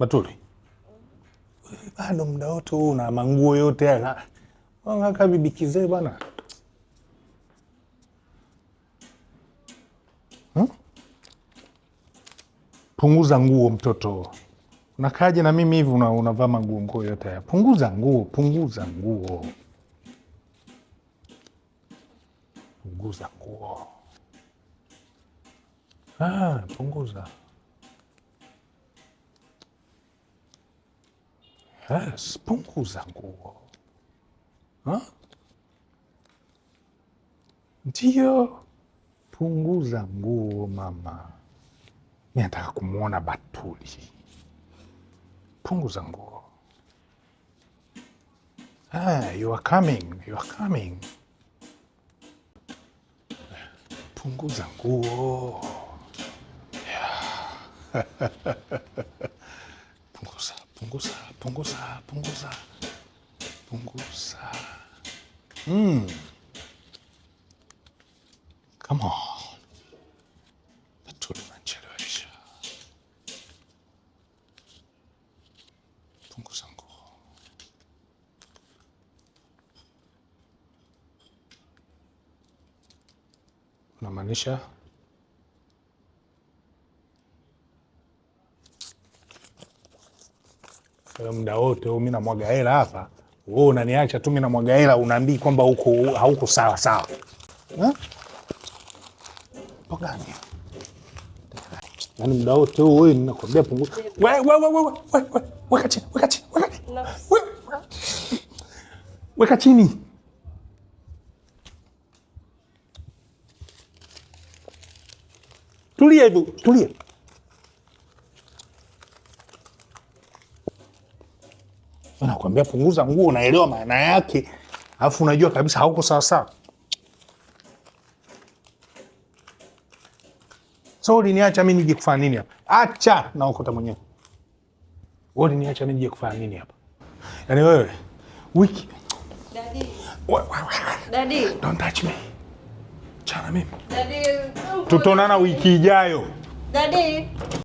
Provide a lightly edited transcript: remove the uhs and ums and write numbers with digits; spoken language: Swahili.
Batuli, bado muda wote huu na manguo yote haya wangaka bibi kizee bwana. Punguza nguo mtoto. Unakaje na mimi hivi unavaa manguo yote haya? Punguza nguo. Punguza nguo. Punguza. Yes, punguza nguo. Ndio. Punguza nguo mama. Mimi nataka kumuona Batuli. Punguza nguo. You are coming. Punguza nguo. Yeah. Punguza. Come on. Batuli unanichelewesha. Punguza nguo. Unamaanisha? Muda wote mimi namwaga hela hapa. Wewe unaniacha tu mimi namwaga hela, unaambii kwamba hauko sawa. Pogani. Yaani muda wote wewe ninakwambia punguza. Weka chini. Weka chini. Tulia hivyo, tulia. Nakwambia punguza nguo, unaelewa maana yake. Alafu unajua kabisa hauko sawa. So uliniacha mimi nije kufanya nini hapa? Acha na ukota mwenyewe. Wewe uliniacha mimi nije kufanya nini hapa? Yaani wewe wiki Daddy. Don't touch me. Chana mimi. Daddy. Tutaonana wiki ijayo. Daddy.